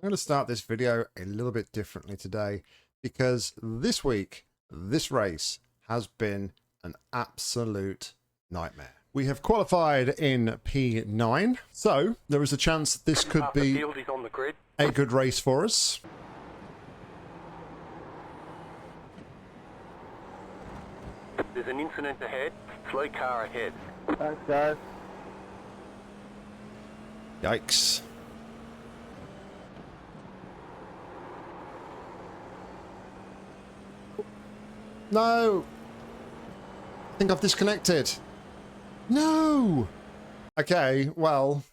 I'm going to start this video a little bit differently today because this week, this race has been an absolute nightmare. We have qualified in P9, so there is a chance this could be a good race for us. There's an incident ahead, slow car ahead. Thanks, guys. Yikes. No! I think I've disconnected. No! Okay, well,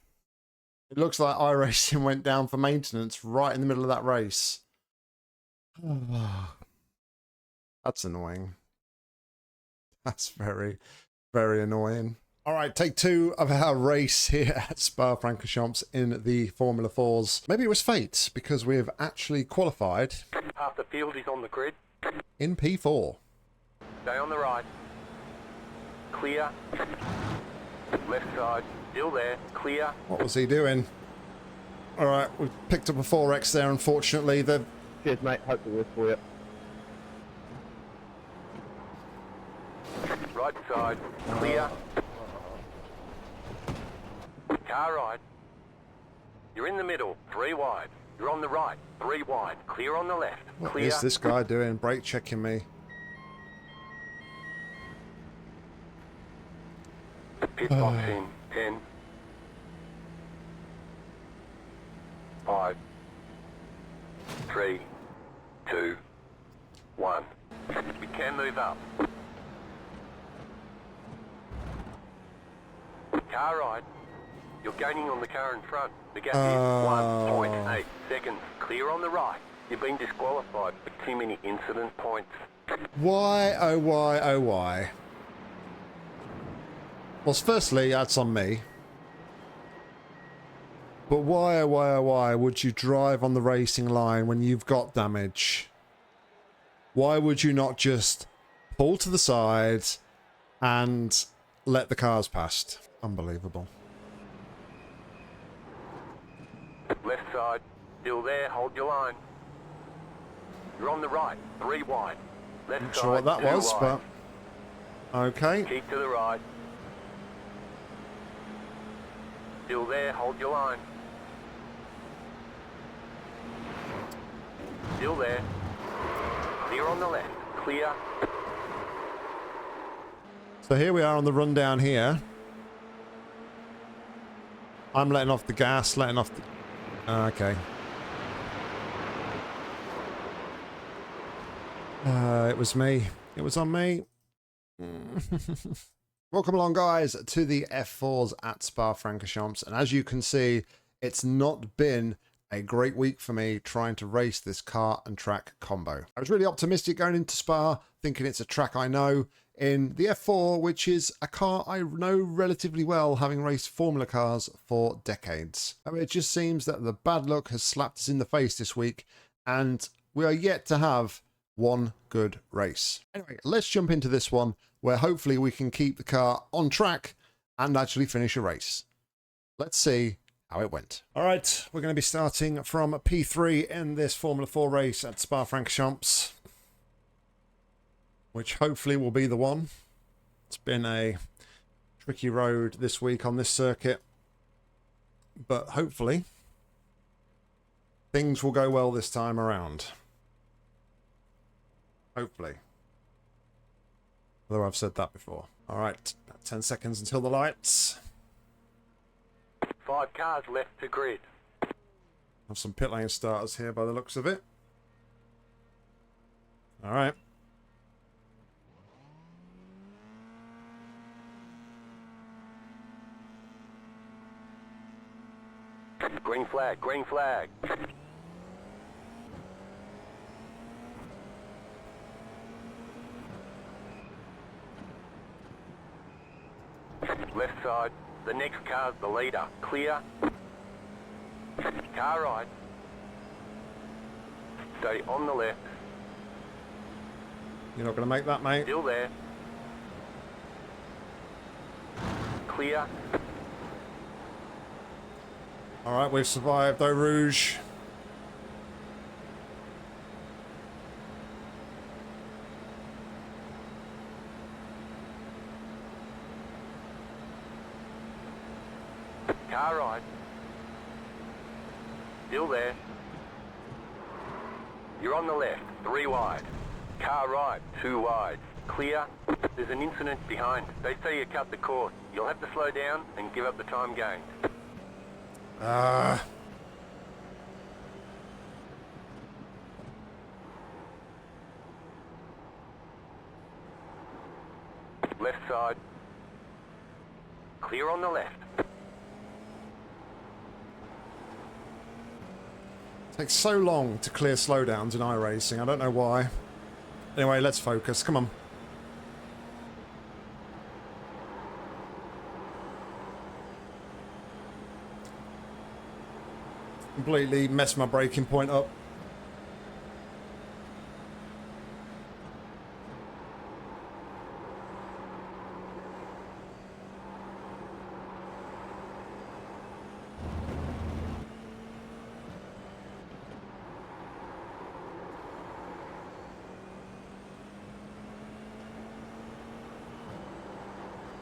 it looks like iRacing went down for maintenance right in the middle of that race. That's annoying. That's very, very annoying. All right, take two of our race here at Spa-Francorchamps in the Formula 4s. Maybe it was fate because we have actually qualified. Half the field is on the grid. In P4. Stay on the right. Clear. Left side, still there. Clear. What was he doing? All right, we've picked up a 4X there, unfortunately. Cheers, mate. Hope it works for you. Right side, clear. Car right. You're in the middle, 3 wide. You're on the right, 3 wide. Clear on the left. What Clear. is this guy doing? Brake checking me. Pit box in 10, 5, 3, 2, 1. We can move up. Car right. You're gaining on the car in front. The gap is 1.8 seconds. Clear on the right. You've been disqualified for too many incident points. Why, oh why, oh why? Well, firstly, that's on me. But why, oh why, oh why would you drive on the racing line when you've got damage? Why would you not just pull to the side and let the cars past? Unbelievable. Left side, still there, hold your line. You're on the right, 3 wide. Left Not side, sure what that 2 was, wide. but okay. Keep to the right. Still there, hold your line. Still there. Clear on the left, clear. So here we are on the rundown here. I'm letting off the gas, letting off the... Okay. It was me. It was on me. Welcome along, guys, to the F4s at Spa-Francorchamps. And as you can see, it's not been a great week for me trying to race this car and track combo. I was really optimistic going into Spa, thinking it's a track I know in the F4, which is a car I know relatively well, having raced Formula cars for decades. I mean, it just seems that the bad luck has slapped us in the face this week, and we are yet to have one good race. Anyway, let's jump into this one, where hopefully we can keep the car on track and actually finish a race. Let's see how it went. All right, we're going to be starting from P3 in this Formula 4 race at Spa-Francorchamps, which hopefully will be the one. It's been a tricky road this week on this circuit, but hopefully things will go well this time around. Hopefully. Although I've said that before. All right, 10 seconds until the lights. 5 cars left to grid. Have some pit lane starters here by the looks of it. All right. Green flag, green flag. Left side, the next car's the leader. Clear. Car right. Stay on the left. You're not going to make that, mate. Still there. Clear. All right, we've survived, though, Rouge. Car right. Still there. You're on the left, 3 wide. Car right, 2 wide. Clear. There's an incident behind. They say you cut the course. You'll have to slow down and give up the time gained. Left side. Clear on the left. Takes so long to clear slowdowns in iRacing. I don't know why. Anyway, let's focus. Come on. Completely messed my braking point up.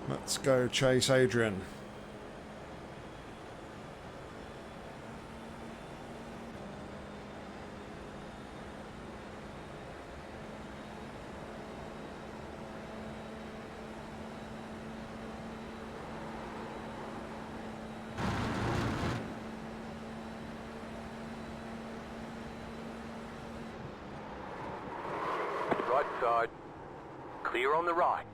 Let's go chase Adrian. Right side. Clear on the right.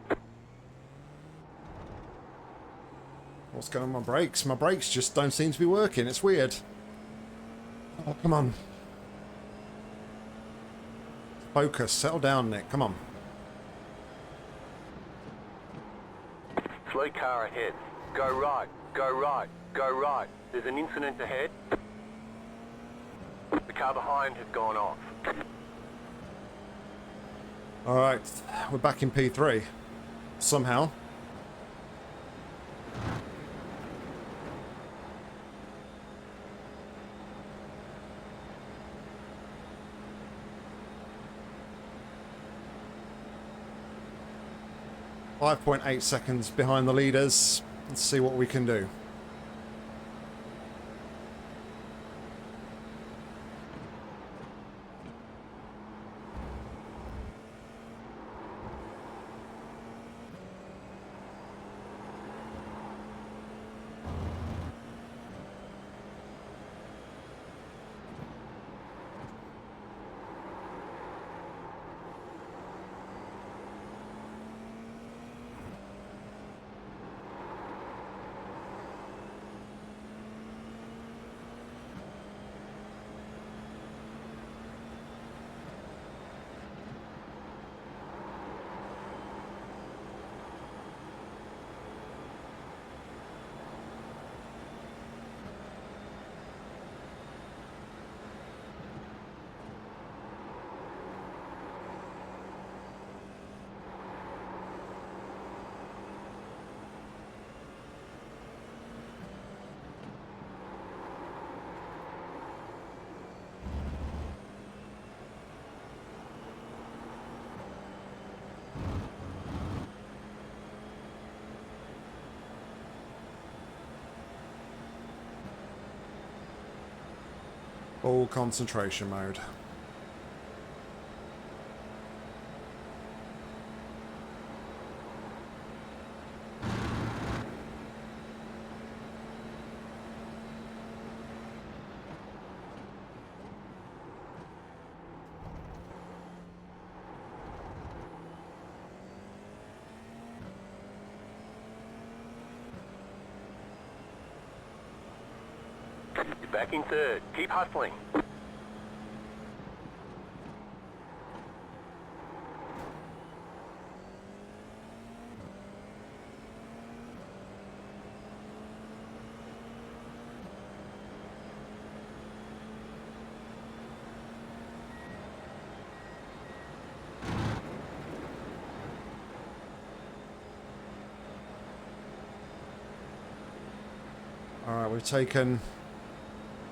What's going on with my brakes? My brakes just don't seem to be working. It's weird. Oh, come on. Focus. Settle down, Nick. Come on. Slow car ahead. Go right, go right, go right. There's an incident ahead. The car behind has gone off. Alright. We're back in P3. Somehow. .8 seconds behind the leaders. Let's see what we can do. Full concentration mode. You're back in third. Keep hustling. Alright, we've taken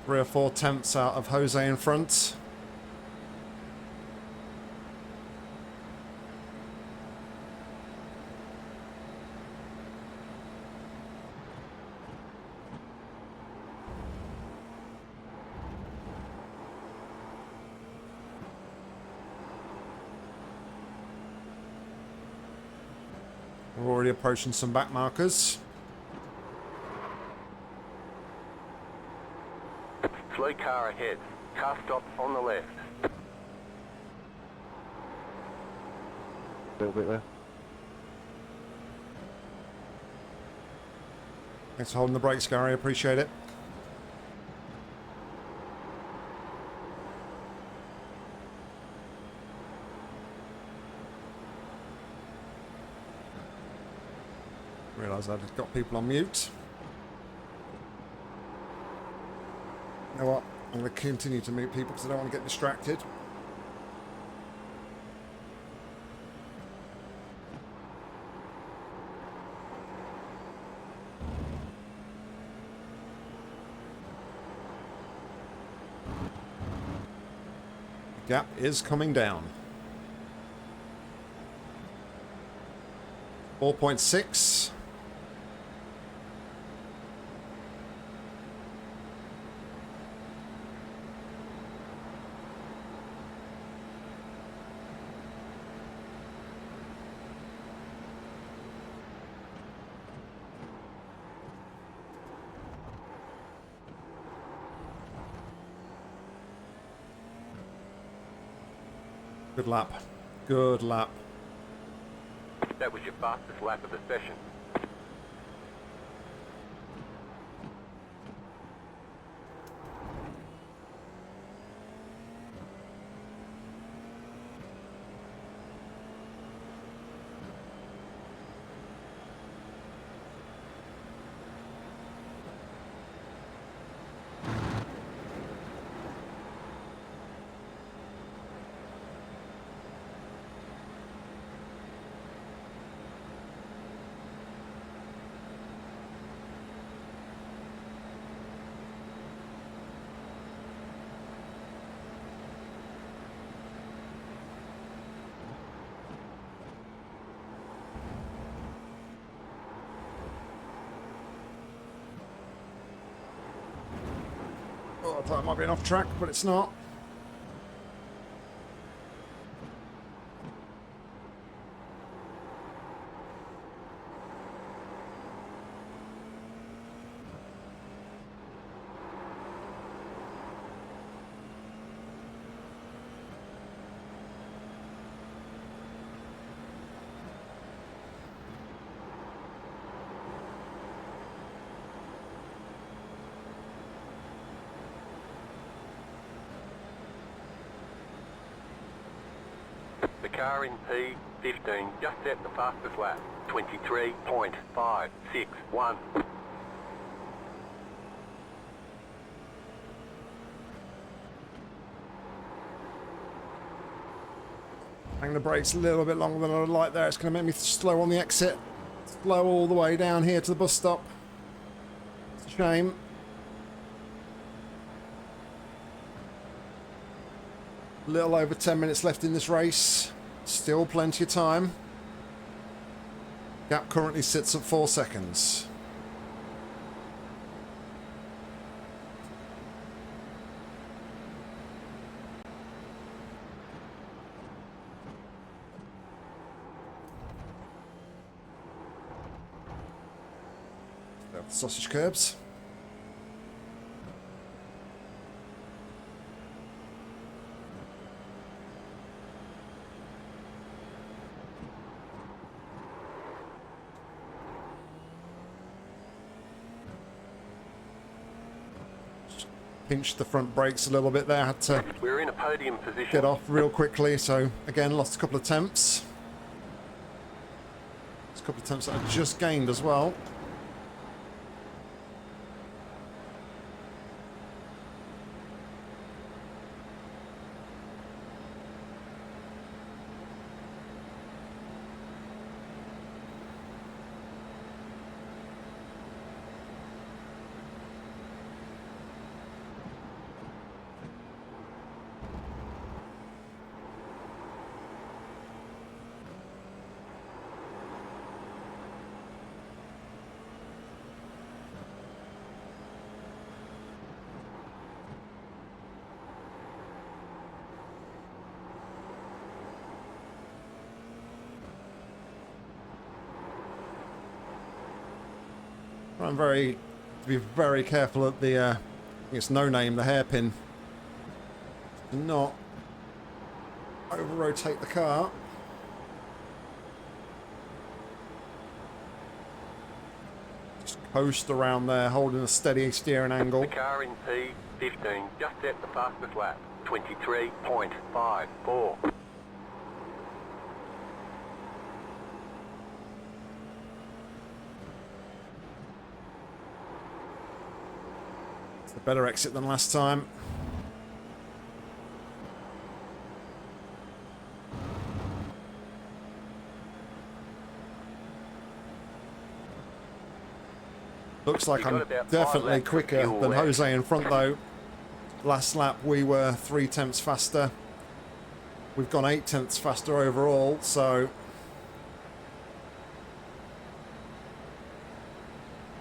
3 or 4 tenths out of Jose in front. We're already approaching some back markers. Slow car ahead. Car stop on the left. A little bit there. Thanks for holding the brakes, Gary. Appreciate it. Realised I'd got people on mute. You know what? I'm going to continue to mute people because I don't want to get distracted. The gap is coming down. 4.6. Good lap. Good lap. That was your fastest lap of the session. Oh, I thought it might be an off track, but it's not. The car in P15 just set the fastest lap. 23.561. Hang the brakes a little bit longer than I would like there. It's going to make me slow on the exit. Slow all the way down here to the bus stop. It's a shame. A little over 10 minutes left in this race. Still plenty of time. Gap currently sits at 4 seconds. Sausage curbs. Pinched the front brakes a little bit there. Had to We're in a podium position. get off real quickly. So again, lost a couple of temps. There's a couple of temps that I just gained as well. Trying to be very careful at the, I think it's No Name, the hairpin. Do not over-rotate the car. Just coast around there, holding a steady steering angle. The car in P15 just set the fastest lap, 23.54. It's a better exit than last time. Looks like I'm definitely quicker than Jose in front though. Last lap we were 3/10 faster. We've gone 8/10 faster overall, so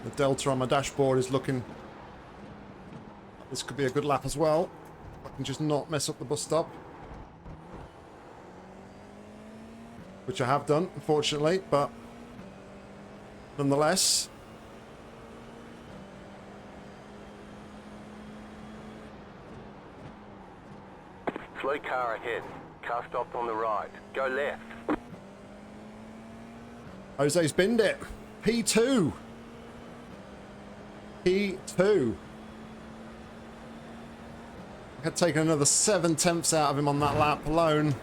the delta on my dashboard is looking... This could be a good lap as well. I can just not mess up the bus stop. Which I have done, unfortunately, but nonetheless... Slow car ahead. Car stopped on the right. Go left. Jose's binned it. P2. P2. I had taken another 7/10 out of him on that lap alone.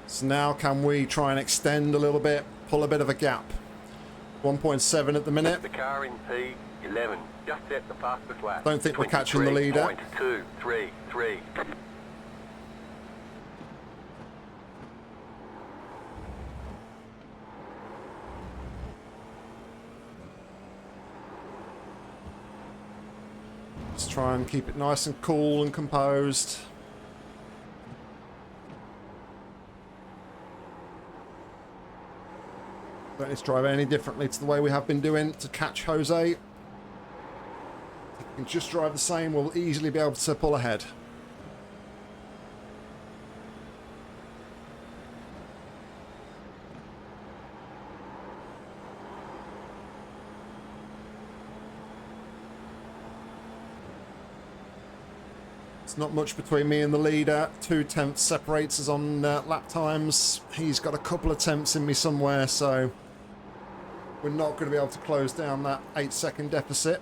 So now can we try and extend a little bit, pull a bit of a gap? 1.7 at the minute. The car in P11 just set the fastest lap. Don't think we're catching the leader. 23.233. Just try and keep it nice and cool and composed. Don't need to drive any differently to the way we have been doing to catch Jose. If we can just drive the same, we'll easily be able to pull ahead. It's not much between me and the leader. 2/10 separates us on lap times. He's got a couple of tenths in me somewhere, so we're not going to be able to close down that 8-second deficit.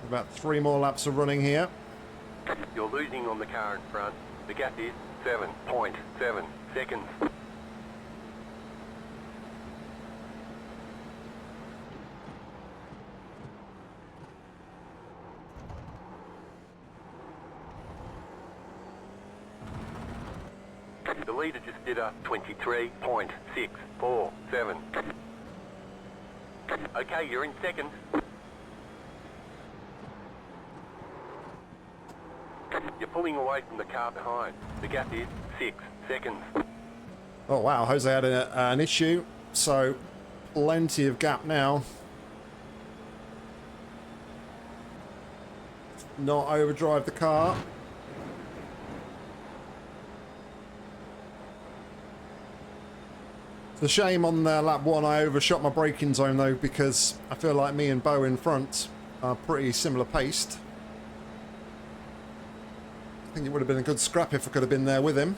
About 3 more laps of running here. You're losing on the car in front. The gap is 7.7 seconds. The leader just did a 23.647. Okay, you're in second. You're pulling away from the car behind. The gap is 6 seconds. Oh wow, Jose had an issue, so plenty of gap now. Not overdrive the car. It's a shame on lap 1 I overshot my braking zone though, because I feel like me and Bo in front are pretty similar paced. I think it would have been a good scrap if I could have been there with him.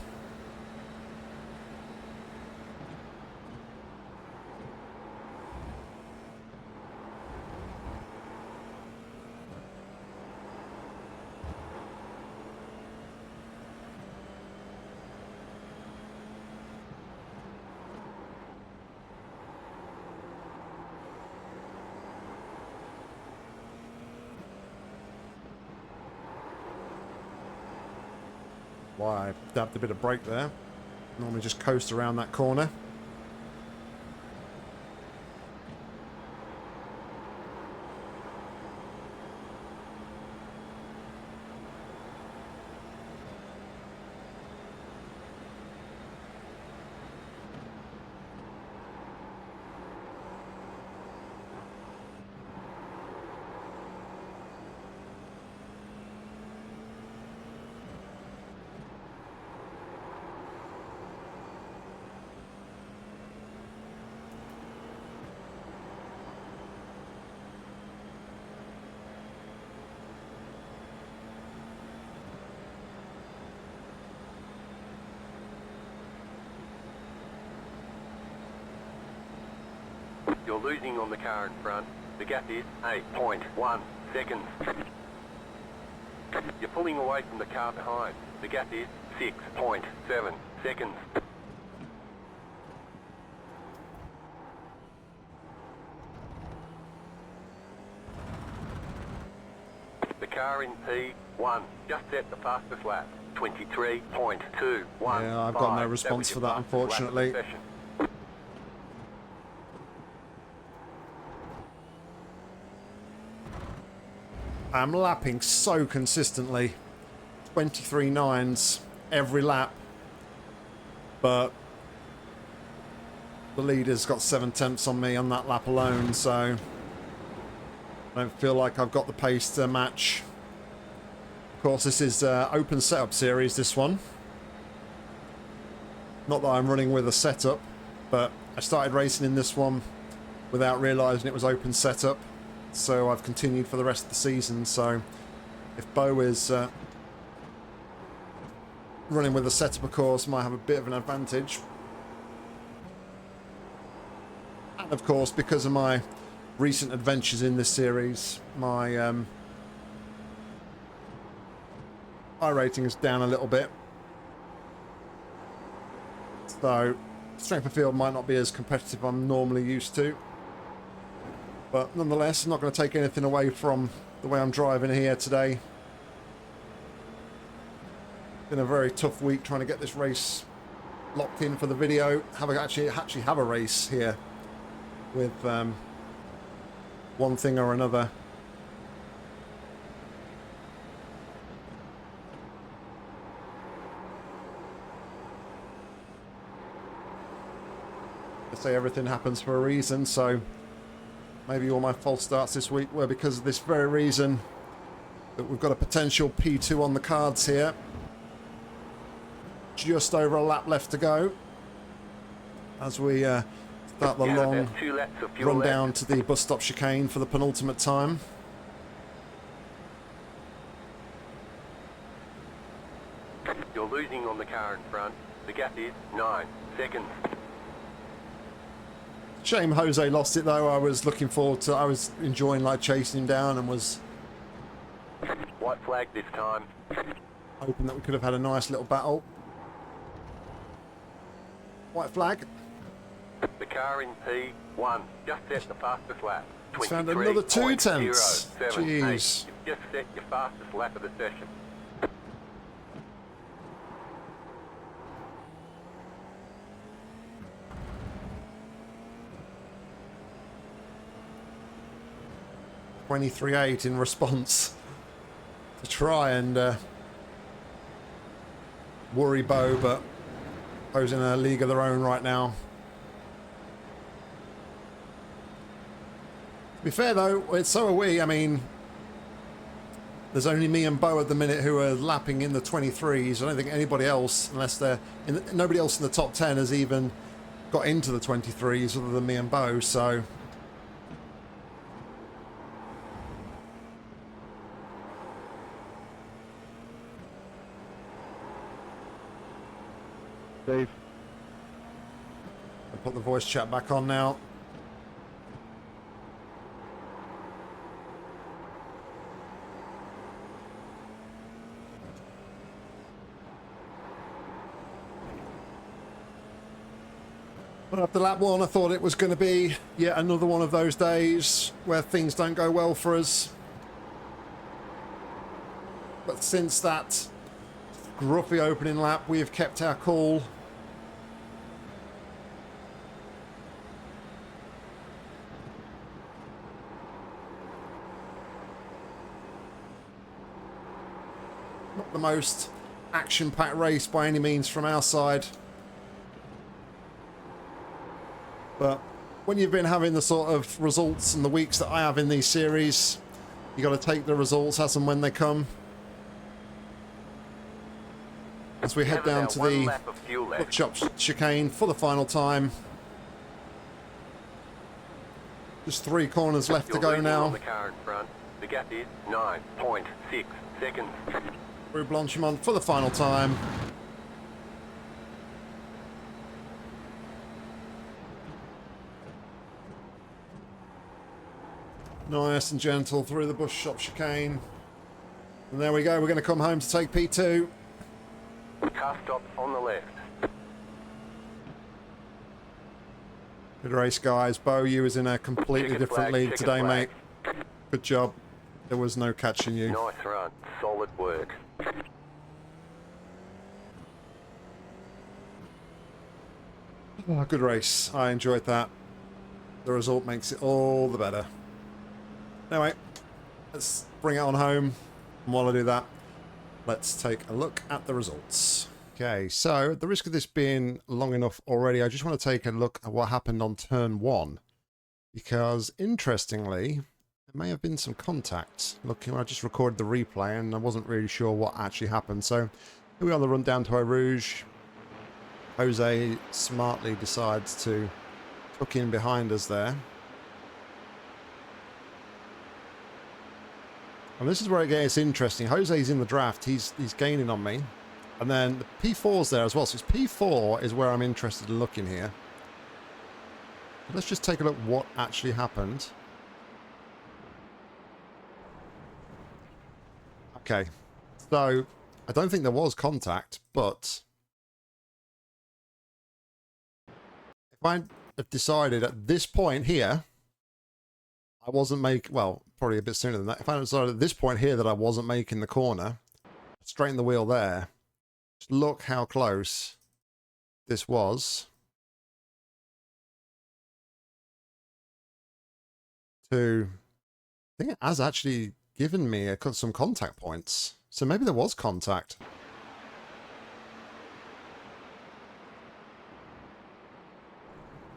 Why, I dabbed a bit of brake there. Normally just coast around that corner. You're losing on the car in front. The gap is 8.1 seconds. You're pulling away from the car behind. The gap is 6.7 seconds. The car in P1 just set the fastest lap. 23.21. Yeah, I've got no response for that, unfortunately. I'm lapping so consistently. 23 nines every lap. But the leader's got 7 tenths on me on that lap alone, so I don't feel like I've got the pace to match. Of course, this is open setup series, this one. Not that I'm running with a setup, but I started racing in this one without realising it was open setup. So I've continued for the rest of the season. So if Bo is running with a setup, of course, might have a bit of an advantage. And of course, because of my recent adventures in this series, my iRating is down a little bit. So strength of field might not be as competitive I'm normally used to. But nonetheless, I'm not going to take anything away from the way I'm driving here today. Been a very tough week trying to get this race locked in for the video. Actually have a race here with one thing or another. I say everything happens for a reason, so maybe all my false starts this week were because of this very reason, that we've got a potential P2 on the cards here. Just over a lap left to go as we start the long run down to the bus stop chicane for the penultimate time. You're losing on the car in front. The gap is 9 seconds. Shame Jose lost it though. I was looking forward to, I was enjoying like chasing him down and was White flag this time. hoping that we could have had a nice little battle. White flag. The car in P1 just set the fastest lap. It's found another 2 tenths. 23.078. Jeez. You've just set your fastest lap of the session. .23.8 in response to try and worry Bo, but Bo's in a league of their own right now. To be fair though, so are we. I mean, there's only me and Bo at the minute who are lapping in the 23s. I don't think anybody else, unless they're in the, nobody else in the top 10 has even got into the 23s other than me and Bo, so Steve. I'll put the voice chat back on now. But after lap 1, I thought it was going to be yet another one of those days where things don't go well for us. But since that gruffy opening lap, we have kept our cool. Not the most action-packed race by any means from our side. But when you've been having the sort of results and the weeks that I have in these series, you got to take the results as and when they come. As we head down to the bookshop chicane for the final time. Just 3 corners left to go now. The car in front. The gap is 9.6 seconds. Through Blanchimont for the final time. Nice and gentle through the bush shop chicane. And there we go. We're going to come home to take P2. Car stop on the left. Good race, guys. Bo, you was in a completely Checkered different flag, league checkered today, flag. mate. Good job. There was no catching you. Nice run. Solid work. Oh, good race. I enjoyed that. The result makes it all the better. Anyway, let's bring it on home. And while I do that, let's take a look at the results. Okay, so at the risk of this being long enough already, I just want to take a look at what happened on turn 1. Because, interestingly, there may have been some contact. Look, I just recorded the replay and I wasn't really sure what actually happened. So, here we are on the run down to Eau Rouge. Jose smartly decides to tuck in behind us there. And this is where it gets interesting. Jose's in the draft. He's gaining on me. And then the P4's there as well. So it's P4 is where I'm interested in looking here. Let's just take a look what actually happened. Okay. So I don't think there was contact, but if I had decided at this point here, I wasn't making, well, probably a bit sooner than that. If I had decided at this point here that I wasn't making the corner, straighten the wheel there. Just look how close this was to, I think it has actually given me some contact points. So maybe there was contact.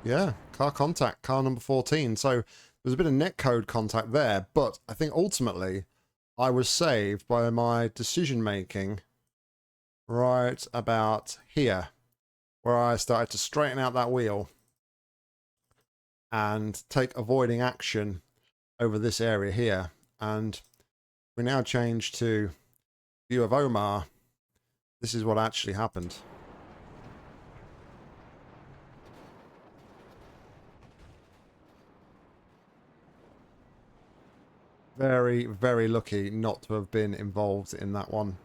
Yeah, car contact, car number 14. So there's a bit of netcode contact there, but I think ultimately I was saved by my decision making right about here, where I started to straighten out that wheel and take avoiding action over this area here. And we now change to view of Omar. This is what actually happened. Very, very lucky not to have been involved in that one.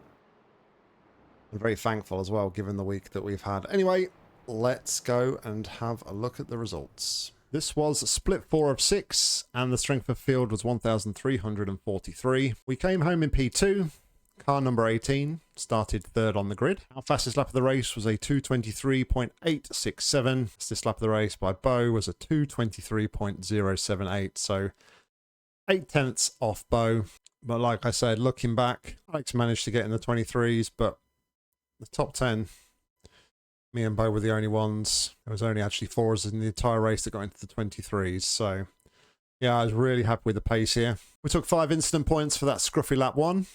I'm very thankful as well, given the week that we've had. Anyway, let's go and have a look at the results. This was split 4 of 6, and the strength of field was 1,343. We came home in P2. Car number 18 started third on the grid. Our fastest lap of the race was a 2:23.867. Fastest lap of the race by Bo was a 2:23.078. So 8 tenths off Bo. But like I said, looking back, Alex managed to get in the 23s, but the top 10, me and Bo were the only ones. There was only actually 4 of us in the entire race that got into the 23s. So yeah, I was really happy with the pace here. We took 5 incident points for that scruffy lap 1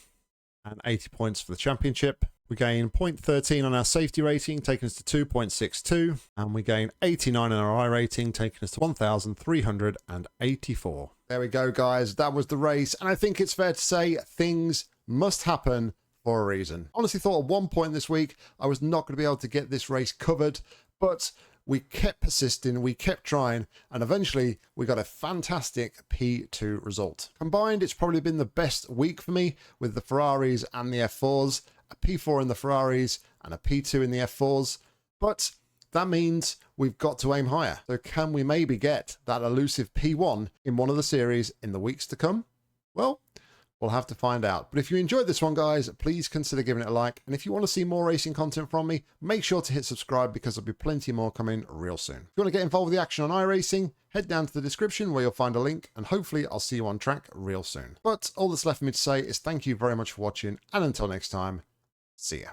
and 80 points for the championship. We gained 0.13 on our safety rating, taking us to 2.62, and we gained 89 on our iRating, taking us to 1,384. There we go, guys. That was the race, and I think it's fair to say things must happen for a reason. Honestly thought at one point this week I was not going to be able to get this race covered, but we kept persisting, we kept trying, and eventually we got a fantastic P2 result. Combined, it's probably been the best week for me with the Ferraris and the F4s, a P4 in the Ferraris and a P2 in the F4s, but that means we've got to aim higher. So can we maybe get that elusive P1 in one of the series in the weeks to come? Well, we'll have to find out. But if you enjoyed this one, guys, please consider giving it a like. And if you want to see more racing content from me, make sure to hit subscribe because there'll be plenty more coming real soon. If you want to get involved with the action on iRacing, head down to the description where you'll find a link, and hopefully I'll see you on track real soon. But all that's left for me to say is thank you very much for watching, and until next time, see ya.